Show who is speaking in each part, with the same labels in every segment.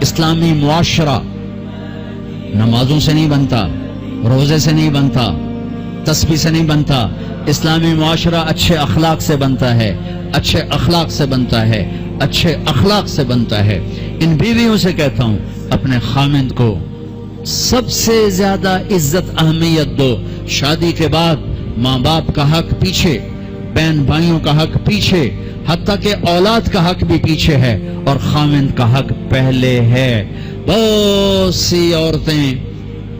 Speaker 1: اسلامی معاشرہ نمازوں سے نہیں بنتا، روزے سے نہیں بنتا، تسبیح سے نہیں بنتا. اسلامی معاشرہ اچھے اخلاق سے بنتا ہے، اچھے اخلاق سے بنتا ہے، اچھے اخلاق سے بنتا ہے. ان بیویوں سے کہتا ہوں اپنے خامند کو سب سے زیادہ عزت اہمیت دو. شادی کے بعد ماں باپ کا حق پیچھے، بہن بھائیوں کا حق پیچھے، حتیٰ کہ اولاد کا حق بھی پیچھے ہے اور خامند کا حق پہلے ہے. بہت سی عورتیں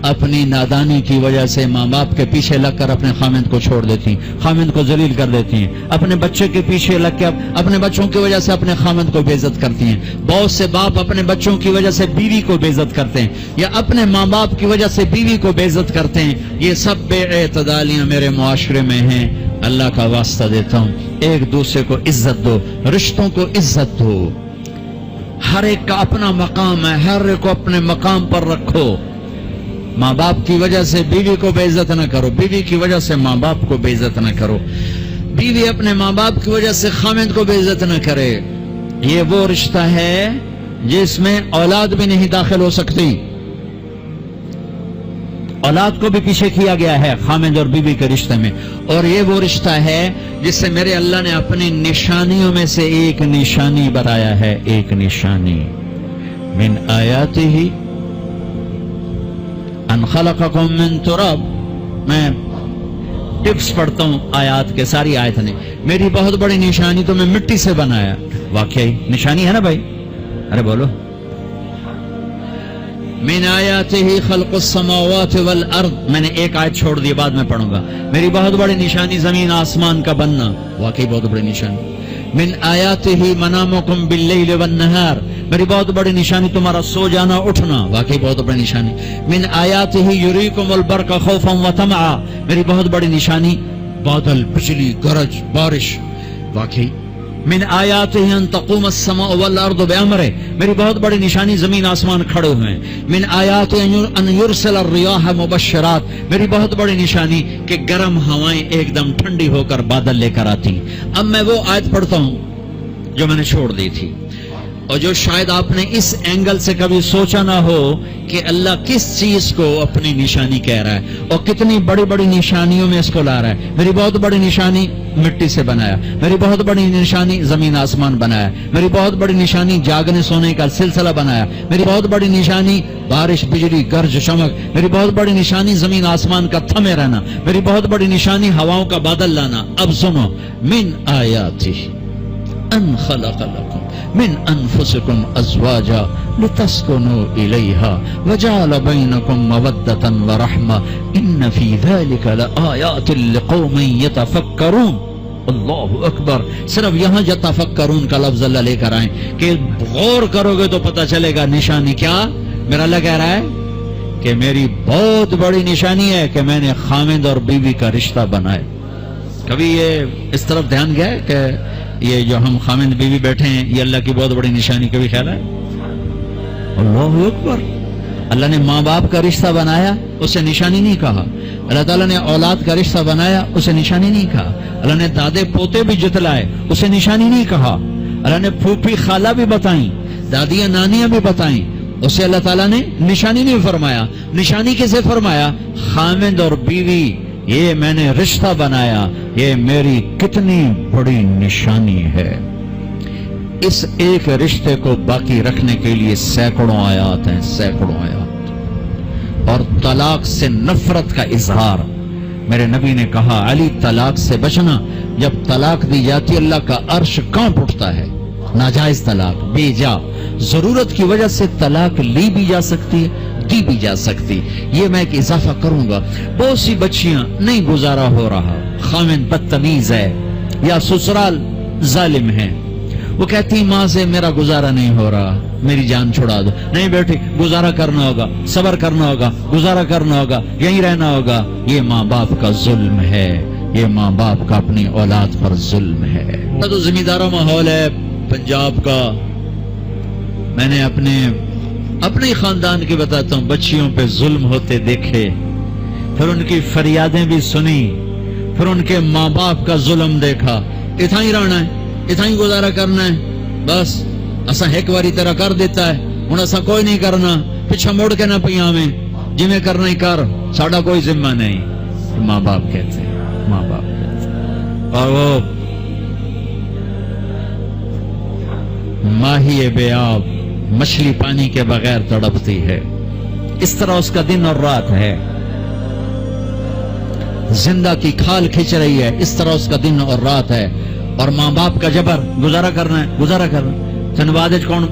Speaker 1: اپنی نادانی کی وجہ سے ماں باپ کے پیچھے لگ کر اپنے خامند کو چھوڑ دیتی ہیں، خامند کو ذلیل کر دیتی ہیں. اپنے بچے کے پیچھے لگ کے اپنے بچوں کی وجہ سے اپنے خامند کو بے عزت کرتی ہیں. بہت سے باپ اپنے بچوں کی وجہ سے بیوی کو بے عزت کرتے ہیں یا اپنے ماں باپ کی وجہ سے بیوی کو بے عزت کرتے ہیں. یہ سب بے اعتدالیاں میرے معاشرے میں ہیں. اللہ کا واسطہ دیتا ہوں ایک دوسرے کو عزت دو، رشتوں کو عزت دو. ہر ایک کا اپنا مقام ہے، ہر ایک کو اپنے مقام پر رکھو. ماں باپ کی وجہ سے بیوی کو بے عزت نہ کرو، بیوی کی وجہ سے ماں باپ کو بے عزت نہ کرو، بیوی اپنے ماں باپ کی وجہ سے خامند کو بے عزت نہ کرے. یہ وہ رشتہ ہے جس میں اولاد بھی نہیں داخل ہو سکتی. اولاد کو بھی پیچھے کیا گیا ہے خامند اور بیوی کے رشتے میں. اور یہ وہ رشتہ ہے جس سے میرے اللہ نے اپنی نشانیوں میں سے ایک نشانی بتایا ہے. ایک نشانی من آیاتہ ان خلقکم من تراب. میں ٹپس پڑھتا ہوں آیات کے، ساری آیت نے. میری بہت بڑی نشانی تو میں مٹی سے بنایا. واقعی نشانی ہے نا بھائی؟ ارے بولو. من آیاتہ خلق السماوات والارض. میں نے ایک آیت چھوڑ دی، بعد میں پڑھوں گا. میری بہت بڑی نشانی زمین آسمان کا بننا. واقعی بہت بڑی نشانی. من آیاتہ منامکم باللیل والنہار. میری بہت بڑی نشانی تمہارا سو جانا اٹھنا. واقعی بہت بڑی نشانی. من آیاتہ یریکم البرق خوفا وطمعا. میری بہت بڑی نشانی بادل، بجلی، گرج، بارش. واقعی. من آیاتہ ان تقوم السماء والارض بامرہ. میری بہت بڑی نشانی زمین آسمان کھڑے ہوئے ہیں. من آیاتہ ان یرسل الریاح مبشرات. میری بہت بڑی نشانی کہ گرم ہوائیں ایک دم ٹھنڈی ہو کر بادل لے کر آتی. اب میں وہ آیت پڑھتا ہوں جو میں نے چھوڑ دی تھی اور جو شاید آپ نے اس اینگل سے کبھی سوچا نہ ہو کہ اللہ کس چیز کو اپنی نشانی کہہ رہا ہے اور کتنی بڑی بڑی نشانیوں میں اس کو لا رہا ہے. میری بہت بڑی نشانی مٹی سے بنایا، میری بہت بڑی نشانی زمین آسمان بنایا، میری بہت بڑی نشانی جاگنے سونے کا سلسلہ بنایا، میری بہت بڑی نشانی بارش، بجلی، گرج، چمک، میری بہت بڑی نشانی زمین آسمان کا تھمے رہنا، میری بہت بڑی نشانی ہواؤں کا بادل لانا. اب سنو. من آیاتہ ان خلق لکم من انفسکم ازواجا لتسکنوا الیہا وجعل بینکم مودۃ ورحمہ ان فی ذلک لآیات لقوم یتفکرون. اللہ اکبر. صرف یہاں یتفکرون کا لفظ اللہ لے کر آئیں کہ غور کرو گے تو پتہ چلے گا نشانی کیا. میرا اللہ کہہ رہا ہے کہ میری بہت بڑی نشانی ہے کہ میں نے خامند اور بیوی کا رشتہ بنائے. کبھی یہ اس طرف دھیان گیا ہے کہ یہ جو ہم خامند بیوی بیٹھے ہیں یہ اللہ کی بہت بڑی نشانی؟ کبھی خیال ہے؟ اللہ اکبر. اللہ نے ماں باپ کا رشتہ بنایا، اسے نشانی نہیں کہا. اللہ تعالیٰ نے اولاد کا رشتہ بنایا، اسے نشانی نہیں کہا. اللہ نے دادے پوتے بھی جتلائے، اسے نشانی نہیں کہا. اللہ نے پھوپھی خالہ بھی بتائیں، دادیاں نانیاں بھی بتائیں، اسے اللہ تعالیٰ نے نشانی نہیں فرمایا. نشانی کسے فرمایا؟ خامند اور بیوی. یہ میں نے رشتہ بنایا، یہ میری کتنی بڑی نشانی ہے. اس ایک رشتے کو باقی رکھنے کے لیے سینکڑوں آیات ہیں، سینکڑوں آیات. اور طلاق سے نفرت کا اظہار. میرے نبی نے کہا علی طلاق سے بچنا. جب طلاق دی جاتی اللہ کا عرش کانپ اٹھتا ہے. ناجائز طلاق، بے جا ضرورت کی وجہ سے طلاق لی بھی جا سکتی ہے، دی بھی جا سکتی. یہ میں ایک اضافہ کروں گا. بہت سی بچیاں نہیں گزارا ہو رہا، خامن بدتمیز ہے یا سسرال ظالم ہے، وہ کہتی ماں سے میرا گزارا نہیں ہو رہا، میری جان چھڑا دو. نہیں بیٹی، گزارا کرنا ہوگا، صبر کرنا ہوگا، گزارا کرنا ہوگا، یہیں رہنا ہوگا. یہ ماں باپ کا ظلم ہے، یہ ماں باپ کا اپنی اولاد پر ظلم ہے. تو زمینداروں ماحول ہے پنجاب کا. میں نے اپنے خاندان کی بتاتا ہوں، بچیوں پہ ظلم ہوتے دیکھے، پھر ان کی فریادیں بھی سنی، پھر ان کے ماں باپ کا ظلم دیکھا. اتنا ہی رہنا ہے، اتنا ہی گزارا کرنا ہے، بس اسا ایک باری طرح کر دیتا ہے، ہن اساں کوئی نہیں کرنا، پیچھے مڑ کے نہ پیاویں، جویں کرنا ہی کر، ساڈا کوئی ذمہ نہیں۔ ماں باپ کہتے ہیں، ماں باپ کہتے ہیں۔ اور وہ ماہی بے آب مچھلی پانی کے بغیر تڑپتی ہے، اس طرح اس کا دن اور رات ہے۔ زندہ کی کھال کھچ رہی ہے، اس طرح اس کا دن اور رات ہے۔ اور ماں باپ کا جبر، گزارا کرنا ہے، گزارا کرنا ہے۔ تین بعد کون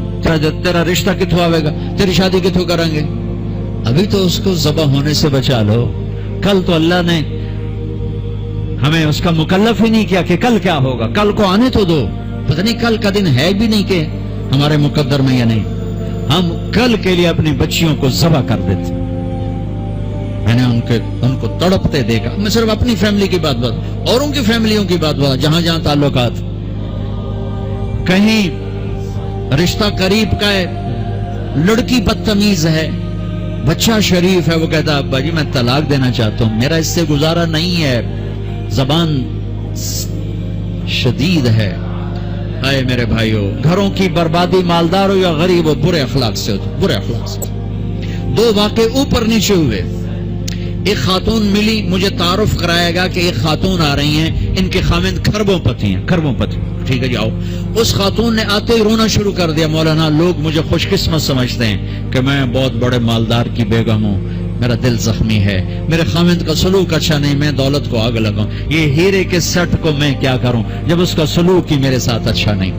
Speaker 1: تیرا رشتہ کتوں آئے گا، تیری شادی کتوں کریں گے؟ ابھی تو اس کو ذبح ہونے سے بچا لو۔ کل تو اللہ نے ہمیں اس کا مکلف ہی نہیں کیا کہ کل کیا ہوگا، کل کو آنے تو دو۔ پتہ نہیں کل کا دن ہے بھی نہیں کہ ہمارے مقدر میں یا نہیں۔ ہم کل کے لیے اپنی بچیوں کو ذبح کر دیتے۔ میں نے ان کو تڑپتے دیکھا۔ میں صرف اپنی فیملی کی بات اوروں کی فیملیوں کی بات جہاں جہاں تعلقات، کہیں رشتہ قریب کا ہے، لڑکی بدتمیز ہے، بچہ شریف ہے، وہ کہتا ابا جی میں طلاق دینا چاہتا ہوں، میرا اس سے گزارا نہیں ہے، زبان شدید ہے۔ اے میرے بھائیو، گھروں کی بربادی مالدار ہو یا غریب ہو، برے اخلاق سے ہوتی، برے اخلاق سے۔ دو واقعے اوپر نیچے ہوئے۔ ایک خاتون ملی، مجھے تعارف کرایا گا کہ ایک خاتون آ رہی ہیں، ان کے خاوند کھربوں پتی ہیں، کھربوں پتی۔ ٹھیک ہے جی، آؤ۔ اس خاتون نے آتے ہی رونا شروع کر دیا، مولانا لوگ مجھے خوش قسمت سمجھتے ہیں کہ میں بہت بڑے مالدار کی بیگم ہوں، میرا دل زخمی ہے، میرے خاوند کا سلوک اچھا نہیں، میں دولت کو آگ لگاؤں، یہ ہیرے کے سیٹ کو میں کیا کروں جب اس کا سلوک ہی میرے ساتھ اچھا نہیں۔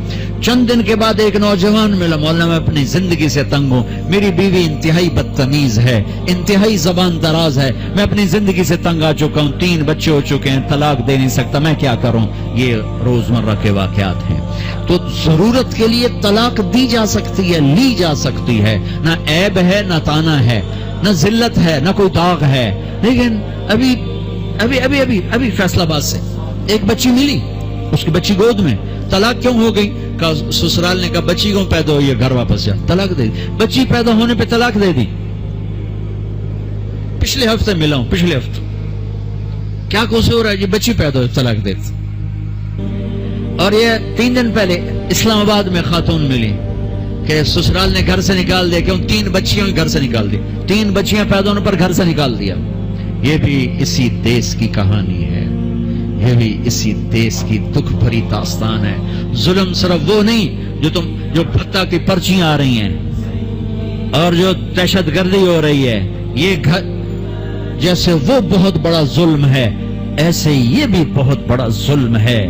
Speaker 1: چند دن کے بعد ایک نوجوان ملا، مولانا میں اپنی زندگی سے تنگ ہوں، میری بیوی انتہائی بدتمیز ہے، انتہائی زبان دراز ہے، میں اپنی زندگی سے تنگ آ چکا ہوں، 3 بچے ہو چکے ہیں، طلاق دے نہیں سکتا، میں کیا کروں؟ یہ روزمرہ کے واقعات ہیں۔ تو ضرورت کے لیے طلاق دی جا سکتی ہے، لی جا سکتی ہے، نہ عیب ہے نہ تانا ہے، نہ ذلت ہے نہ کوئی داغ ہے۔ لیکن ابھی فیصلہ باد سے ایک بچی ملی، اس کی بچی گود میں، طلاق کیوں ہو گئی؟ کہا سسرال نے کہا بچی کیوں پیدا ہوئی ہے، گھر واپس جا، طلاق دے دی۔ بچی پیدا ہونے پہ طلاق دے دی۔ پچھلے ہفتے ملا ہوں، پچھلے ہفتے، کیا قصور ہے جی؟ بچی پیدا ہوئی، طلاق دے دی۔ اور یہ 3 دن پہلے اسلام آباد میں خاتون ملی کہ سسرال نے گھر سے نکال دیا، کیوں؟ 3 بچیاں گھر سے نکال دی، 3 بچیاں پیدا ہونے پر گھر سے نکال دیا۔ یہ بھی اسی دیس کی کہانی ہے، یہ بھی اسی دیس کی دکھ بھری داستان ہے۔ ظلم صرف وہ نہیں جو بھتہ کی پرچیاں آ رہی ہیں اور جو دہشت گردی ہو رہی ہے، یہ جیسے وہ بہت بڑا ظلم ہے، ایسے یہ بھی بہت بڑا ظلم ہے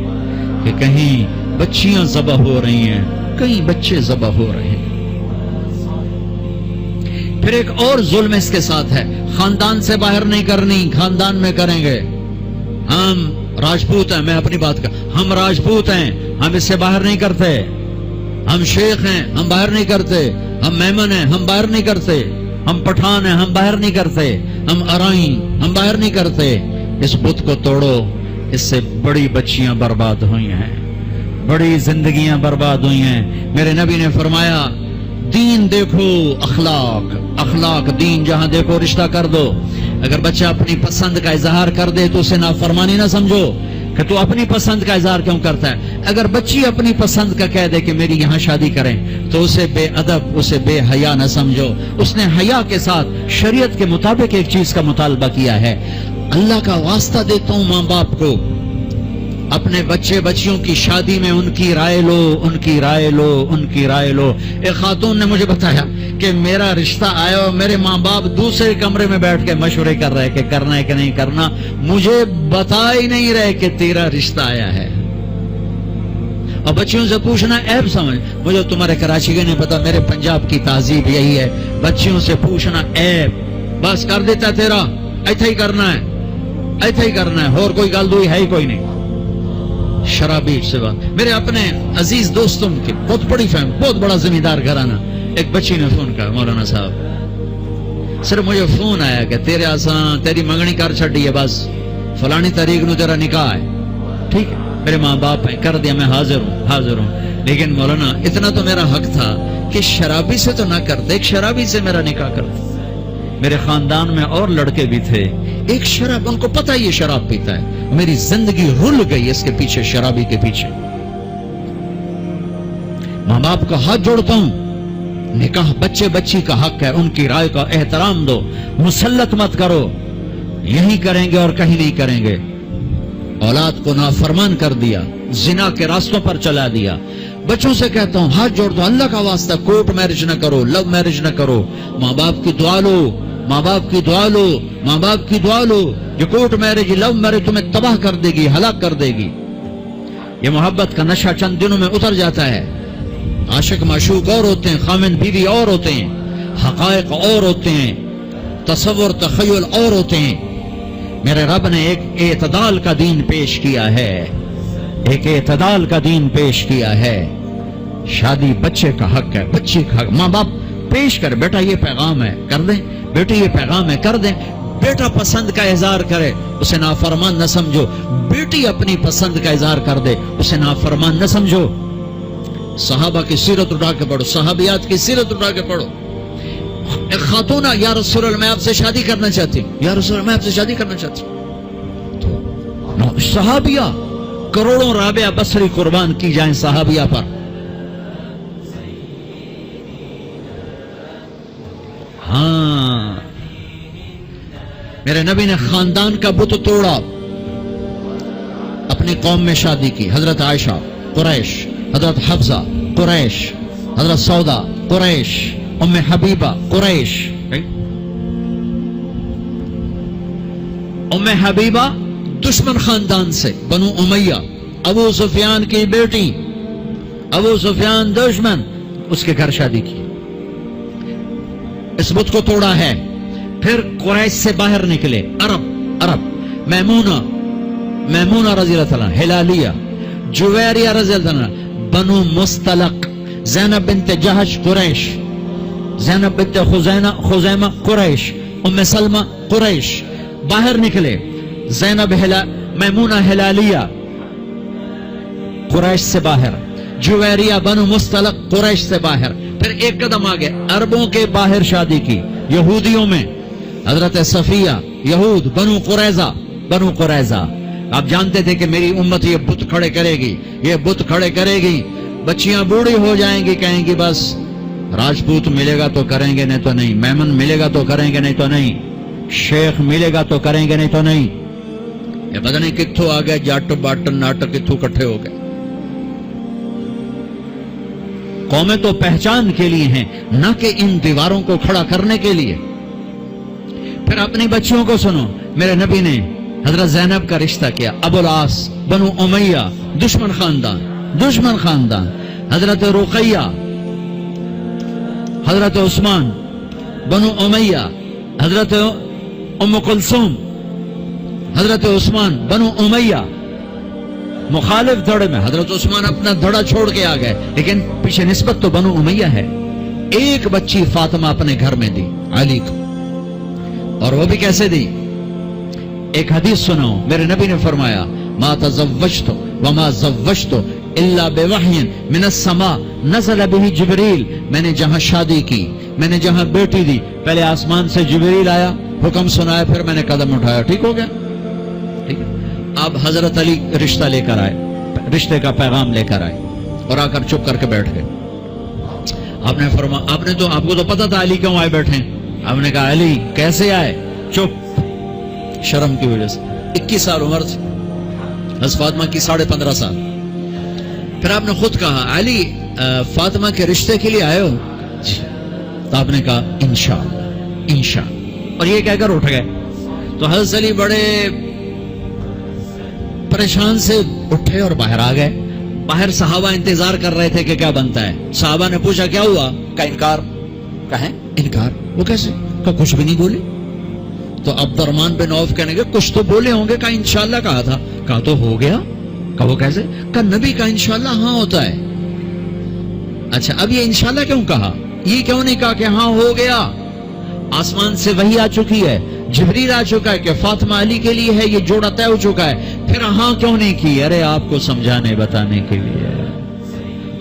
Speaker 1: کہ کہیں بچیاں ذبح ہو رہی ہیں، کئی بچے ذبح ہو رہے ہیں۔ پھر ایک اور ظلم اس کے ساتھ ہے، خاندان سے باہر نہیں کرنی، خاندان میں کریں گے۔ ہم راجپوت ہیں، میں اپنی بات کر، ہم راجپوت ہیں، ہم اس سے باہر نہیں کرتے۔ ہم شیخ ہیں، ہم باہر نہیں کرتے۔ ہم میمن ہیں، ہم باہر نہیں کرتے۔ ہم پٹھان ہیں، ہم باہر نہیں کرتے۔ ہم ارائیں، ہم باہر نہیں کرتے۔ اس بت کو توڑو، اس سے بڑی بچیاں برباد ہوئی ہیں، بڑی زندگیاں برباد ہوئی ہیں۔ میرے نبی نے فرمایا دین دیکھو، اخلاق دین جہاں دیکھو رشتہ کر دو۔ اگر بچہ اپنی پسند کا اظہار کر دے تو اسے نافرمانی نہ سمجھو کہ تو اپنی پسند کا اظہار کیوں کرتا ہے۔ اگر بچی اپنی پسند کا کہہ دے کہ میری یہاں شادی کریں تو اسے بے ادب، اسے بے حیا نہ سمجھو۔ اس نے حیا کے ساتھ شریعت کے مطابق ایک چیز کا مطالبہ کیا ہے۔ اللہ کا واسطہ دیتا ہوں ماں باپ کو، اپنے بچیوں کی شادی میں ان کی رائے لو۔ ایک خاتون نے مجھے بتایا کہ میرا رشتہ آیا اور میرے ماں باپ دوسرے کمرے میں بیٹھ کے مشورے کر رہے کہ کرنا ہے کہ نہیں کرنا، مجھے بتا ہی نہیں رہے کہ تیرا رشتہ آیا ہے۔ اور بچیوں سے پوچھنا عیب سمجھ، مجھے تمہارے کراچی کے نہیں پتا، میرے پنجاب کی تہذیب یہی ہے، بچیوں سے پوچھنا عیب، بس کر دیتا تیرا، ایتھے ہی کرنا ہے، اور کوئی گل دوئی ہے ہی کوئی نہیں۔ شرابی سے بات، میرے اپنے عزیز دوستوں کے بہت بڑی فہم، بہت بڑا زمیندار گھرانہ، ایک بچی نے فون کہا مولانا صاحب صرف مجھے فون آیا کہ تیرے آسان تیری منگنی کر چھڑی ہے، بس فلانی تاریخ نو تیرا نکاح ہے، ٹھیک ہے میرے ماں باپ ہیں، کر دیا، میں حاضر ہوں، لیکن مولانا اتنا تو میرا حق تھا کہ شرابی سے تو نہ کرتے، ایک شرابی سے میرا نکاح کرتے۔ میرے خاندان میں اور لڑکے بھی تھے، ایک شراب، ان کو پتہ یہ شراب پیتا ہے، میری زندگی رل گئی اس کے پیچھے، شرابی کے پیچھے۔ ماں باپ کا ہاتھ جوڑتا ہوں، نکاح بچے بچی کا حق ہے، ان کی رائے کا احترام دو، مسلط مت کرو، یہی کریں گے اور کہیں نہیں کریں گے۔ اولاد کو نافرمان کر دیا، زنا کے راستوں پر چلا دیا۔ بچوں سے کہتا ہوں ہاتھ جوڑ دو، اللہ کا واسطہ کورٹ میرج نہ کرو، لو میرج نہ کرو، ماں باپ کی دعا لو، ماں باپ کی دعا لو، ماں باپ کی دعا لو۔ جو کورٹ میرج لو میرج تمہیں تباہ کر دے گی، ہلاک کر دے گی۔ یہ محبت کا نشہ چند دنوں میں اتر جاتا ہے۔ عاشق معشوق اور ہوتے ہیں، خامن بیوی اور ہوتے ہیں، حقائق اور ہوتے ہیں، تصور تخیل اور ہوتے ہیں۔ میرے رب نے ایک اعتدال کا دین پیش کیا ہے، ایک اعتدال کا دین پیش کیا ہے۔ شادی بچے کا حق ہے، بچے کا حق۔ ماں باپ پیش کر، بیٹا یہ پیغام ہے، کر دیں، بیٹی یہ پیغام ہے، کر دیں۔ بیٹا پسند کا اظہار کرے، اسے نافرمان نہ سمجھو۔ بیٹی اپنی پسند کا اظہار کر دے، اسے نافرمان نہ سمجھو۔ صحابہ کی سیرت اٹھا کے پڑھو، صحابیات کی سیرت اٹھا کے پڑھو۔ ایک خاتون، یا رسول اللہ میں آپ سے شادی کرنا چاہتی ہوں، یا رسول اللہ میں آپ سے شادی کرنا چاہتی ہوں۔ تو صحابیہ کروڑوں رابعہ بصری قربان کی جائیں صحابیہ پر۔ ہاں، میرے نبی نے خاندان کا بت توڑا، اپنی قوم میں شادی کی۔ حضرت عائشہ قریش، حضرت حفصہ قریش، حضرت سودا قریش، ام حبیبہ قریش۔ ام حبیبہ دشمن خاندان سے، بنو امیہ، ابو سفیان کی بیٹی، ابو سفیان دشمن، اس کے گھر شادی کی۔ اس بت کو توڑا ہے۔ پھر قریش سے باہر نکلے عرب، میمونہ رضی اللہ عنہ، ہلالیہ، جویریہ رضی اللہ عنہ، بنو مستلق، زینب بنت جہش قریش، زینب بنت خزیمہ قریش، ام سلمہ قریش، باہر نکلے۔ زینب میمونہ ہلالیہ قریش سے باہر، جویریہ بنو مستلق قریش سے باہر۔ پھر ایک قدم آگے عربوں کے باہر شادی کی، یہودیوں میں، حضرت صفیہ، یہود، بنو قریظہ۔ آپ جانتے تھے کہ میری امت یہ بت کھڑے کرے گی، یہ بت کھڑے کرے گی، بچیاں بوڑھی ہو جائیں گی، کہیں گی بس راجپوت ملے گا تو کریں گے، نہیں تو نہیں، میمن ملے گا تو کریں گے، نہیں تو نہیں، شیخ ملے گا تو کریں گے، نہیں تو نہیں۔ یہ پتہ نہیں کتھوں آ گئے جاٹ باٹ ناٹک، کتھوں کٹھے ہو گئے۔ قومیں تو پہچان کے لیے ہیں، نہ کہ ان دیواروں کو کھڑا کرنے کے لیے۔ پھر اپنی بچیوں کو سنو، میرے نبی نے حضرت زینب کا رشتہ کیا، ابو العاص بنو امیہ، دشمن خاندان، حضرت رقیہ، حضرت عثمان بنو امیہ، حضرت ام کلثوم، حضرت عثمان بنو امیہ، مخالف دھڑے میں۔ حضرت عثمان اپنا دھڑا چھوڑ کے آ گئے، لیکن پیچھے نسبت تو بنو امیہ ہے۔ ایک بچی فاطمہ اپنے گھر میں دی علی کو، اور وہ بھی کیسے دی؟ ایک حدیث سناؤ، میرے نبی نے فرمایا ما تزوجت وما زوجت الا بوحی من السماء نزل به جبریل۔ میں نے جہاں شادی کی، میں نے جہاں بیٹی دی، پہلے آسمان سے جبریل آیا، حکم سنایا، پھر میں نے قدم اٹھایا، ٹھیک ہو گیا؟ ٹھیک ہے۔ اب حضرت علی رشتہ لے کر آئے، رشتے کا پیغام لے کر آئے، اور آ کر چپ کر کے بیٹھ گئے۔ آپ نے فرمایا، آپ کو تو پتا تھا علی کیوں آئے بیٹھے ہیں؟ آپ نے کہا علی کیسے آئے؟ چپ، شرم کی وجہ سے۔ 21 سال عمر تھی حضرت فاطمہ کی، 15.5 سال۔ پھر آپ نے خود کہا علی فاطمہ کے رشتے کے لیے آئے ہو؟ جی۔ تو آپ نے کہا انشاءاللہ، اور یہ کہہ کر اٹھ گئے۔ تو حضرت علی بڑے پریشان سے اٹھے اور باہر آ گئے۔ باہر صحابہ انتظار کر رہے تھے کہ کیا بنتا ہے۔ صحابہ نے پوچھا کیا ہوا؟ کا انکار، کہیں انکار، وہ کیسے؟ کہ کچھ بھی نہیں بولے۔ تو عبد الرحمن بن عوف کہنے گے کچھ تو بولے ہوں گے، کہا انشاءاللہ کہا تھا، کہا تو ہو گیا، کہا وہ کیسے؟ کہا نبی کا انشاءاللہ ہاں ہوتا ہے۔ اچھا اب یہ انشاءاللہ کیوں کہا؟ یہ کیوں نہیں کہا کہ ہاں ہو گیا؟ آسمان سے وحی آ چکی ہے، جبریل آ چکا ہے کہ فاطمہ علی کے لیے ہے، یہ جوڑا طے ہو چکا ہے، پھر ہاں کیوں نہیں کی؟ ارے آپ کو سمجھانے بتانے کے لیے۔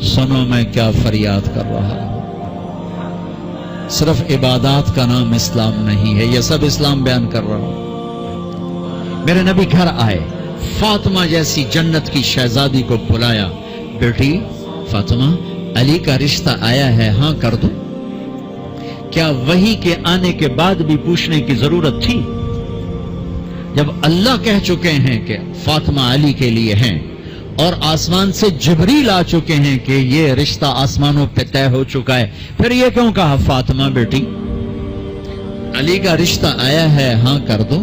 Speaker 1: سنو میں کیا فریاد کر رہا ہوں، صرف عبادات کا نام اسلام نہیں ہے، یہ سب اسلام بیان کر رہا ہوں۔ میرے نبی گھر آئے، فاطمہ جیسی جنت کی شہزادی کو بلایا، بیٹی فاطمہ علی کا رشتہ آیا ہے، ہاں کر دو۔ کیا وحی کے آنے کے بعد بھی پوچھنے کی ضرورت تھی؟ جب اللہ کہہ چکے ہیں کہ فاطمہ علی کے لیے ہیں اور آسمان سے جبریل آ چکے ہیں کہ یہ رشتہ آسمانوں پہ طے ہو چکا ہے، پھر یہ کیوں کہا فاطمہ بیٹی؟ علی کا رشتہ آیا ہے، ہاں کر دو۔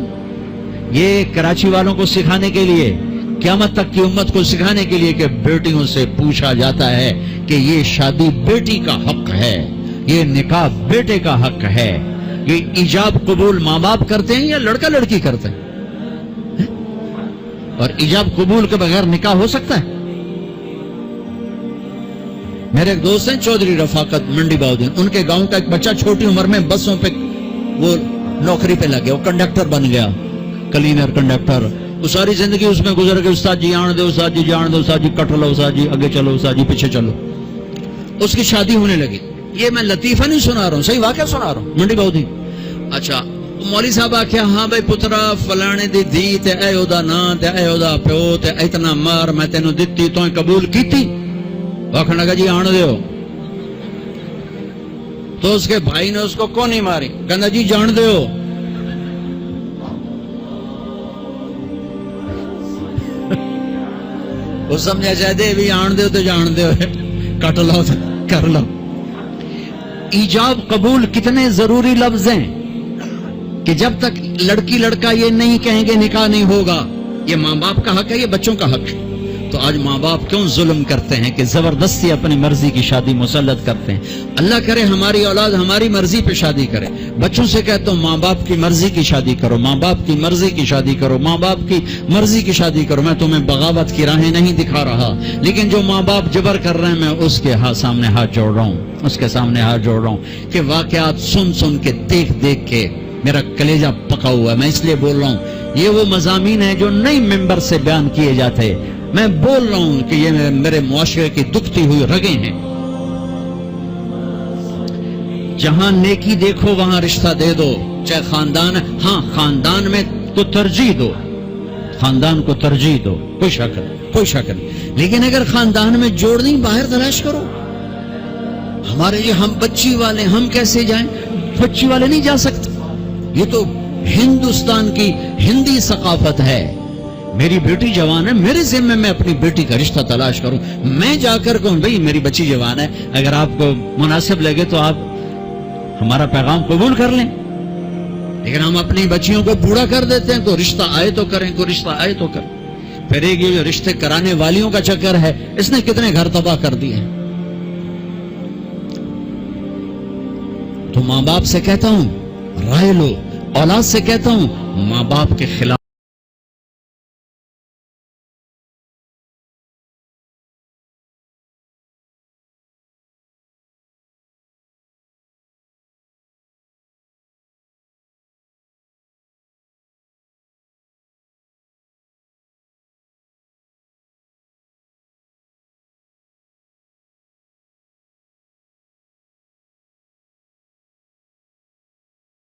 Speaker 1: یہ کراچی والوں کو سکھانے کے لیے، قیامت تک کی امت کو سکھانے کے لیے کہ بیٹیوں سے پوچھا جاتا ہے کہ یہ شادی بیٹی کا حق ہے، یہ نکاح بیٹے کا حق ہے۔ یہ ایجاب قبول ماں باپ کرتے ہیں یا لڑکا لڑکی کرتے ہیں؟ اور ایجاب قبول کے بغیر نکاح ہو سکتا ہے؟ میرے ایک دوست ہیں چودھری رفاقت منڈی باؤدین، ان کے گاؤں کا ایک بچہ چھوٹی عمر میں بسوں پہ وہ نوکری پہ لگ گیا، وہ کنڈکٹر بن گیا، کلینر کنڈکٹر۔ وہ ساری زندگی اس میں گزر گئی، استاد جی آن دے، استاد جی جان دے، استاد جی کٹ لو، استاد جی آگے چلو، استاد جی پیچھے چلو۔ اس کی شادی ہونے لگی۔ یہ میں لطیفہ نہیں سنا رہا ہوں، صحیح واقعہ سنا رہا ہوں، منڈی باؤدین۔ اچھا مولوی صاحب آخیا ہاں بھائی پترا فلانے دی دھی تے اے او دا نا تے اے او دا پیو تے اتنا مار میں تینوں دتی تو قبول کیتی؟ آخر لگا جی آن دیو۔ تو اس کے بھائی نے اس کو کون نہیں ماری، کہنا جی جان دیو۔ وہ سمجھا چاہتے بھی آن دیو تو جان دیو، کٹ لو کر لو۔ ایجاب قبول کتنے ضروری لفظ ہیں کہ جب تک لڑکی لڑکا یہ نہیں کہیں گے نکاح نہیں ہوگا۔ یہ ماں باپ کا حق ہے، یہ بچوں کا حق ہے۔ تو آج ماں باپ کیوں ظلم کرتے ہیں کہ زبردستی اپنی مرضی کی شادی مسلط کرتے ہیں؟ اللہ کرے ہماری اولاد ہماری مرضی پہ شادی کرے۔ بچوں سے کہتا ہوں ماں باپ کی مرضی کی شادی کرو، ماں باپ کی مرضی کی شادی کرو، ماں باپ کی مرضی کی شادی کرو۔ میں تمہیں بغاوت کی راہیں نہیں دکھا رہا، لیکن جو ماں باپ جبر کر رہے ہیں میں اس کے سامنے ہاتھ جوڑ رہا ہوں، اس کے سامنے ہاتھ جوڑ رہا ہوں کہ واقعات سن سن کے دیکھ دیکھ کے میرا کلیجہ پکا ہوا ہے۔ میں اس لیے بول رہا ہوں یہ وہ مضامین ہیں جو نئی ممبر سے بیان کیے جاتے، میں بول رہا ہوں کہ یہ میرے معاشرے کی دکھتی ہوئی رگیں ہیں۔ جہاں نیکی دیکھو وہاں رشتہ دے دو، چاہے خاندان ہے، ہاں خاندان میں کو ترجیح دو، خاندان کو ترجیح دو، کوئی شک نہیں، لیکن اگر خاندان میں جوڑ نہیں باہر تلاش کرو۔ ہمارے لیے ہم بچی والے، ہم کیسے جائیں؟ بچی والے نہیں جا سکتے، یہ تو ہندوستان کی ہندی ثقافت ہے۔ میری بیٹی جوان ہے، میرے ذمہ میں اپنی بیٹی کا رشتہ تلاش کروں، میں جا کر کہوں بھئی میری بچی جوان ہے، اگر آپ کو مناسب لگے تو آپ ہمارا پیغام قبول کر لیں۔ لیکن ہم اپنی بچیوں کو بوڑھا کر دیتے ہیں، تو رشتہ آئے تو کریں، کوئی رشتہ آئے تو کریں۔ پھر ایک یہ جو رشتے کرانے والیوں کا چکر ہے، اس نے کتنے گھر تباہ کر دیے ہیں۔ تو ماں باپ سے کہتا ہوں رائے لو، اولاد سے کہتا ہوں ماں باپ کے خلاف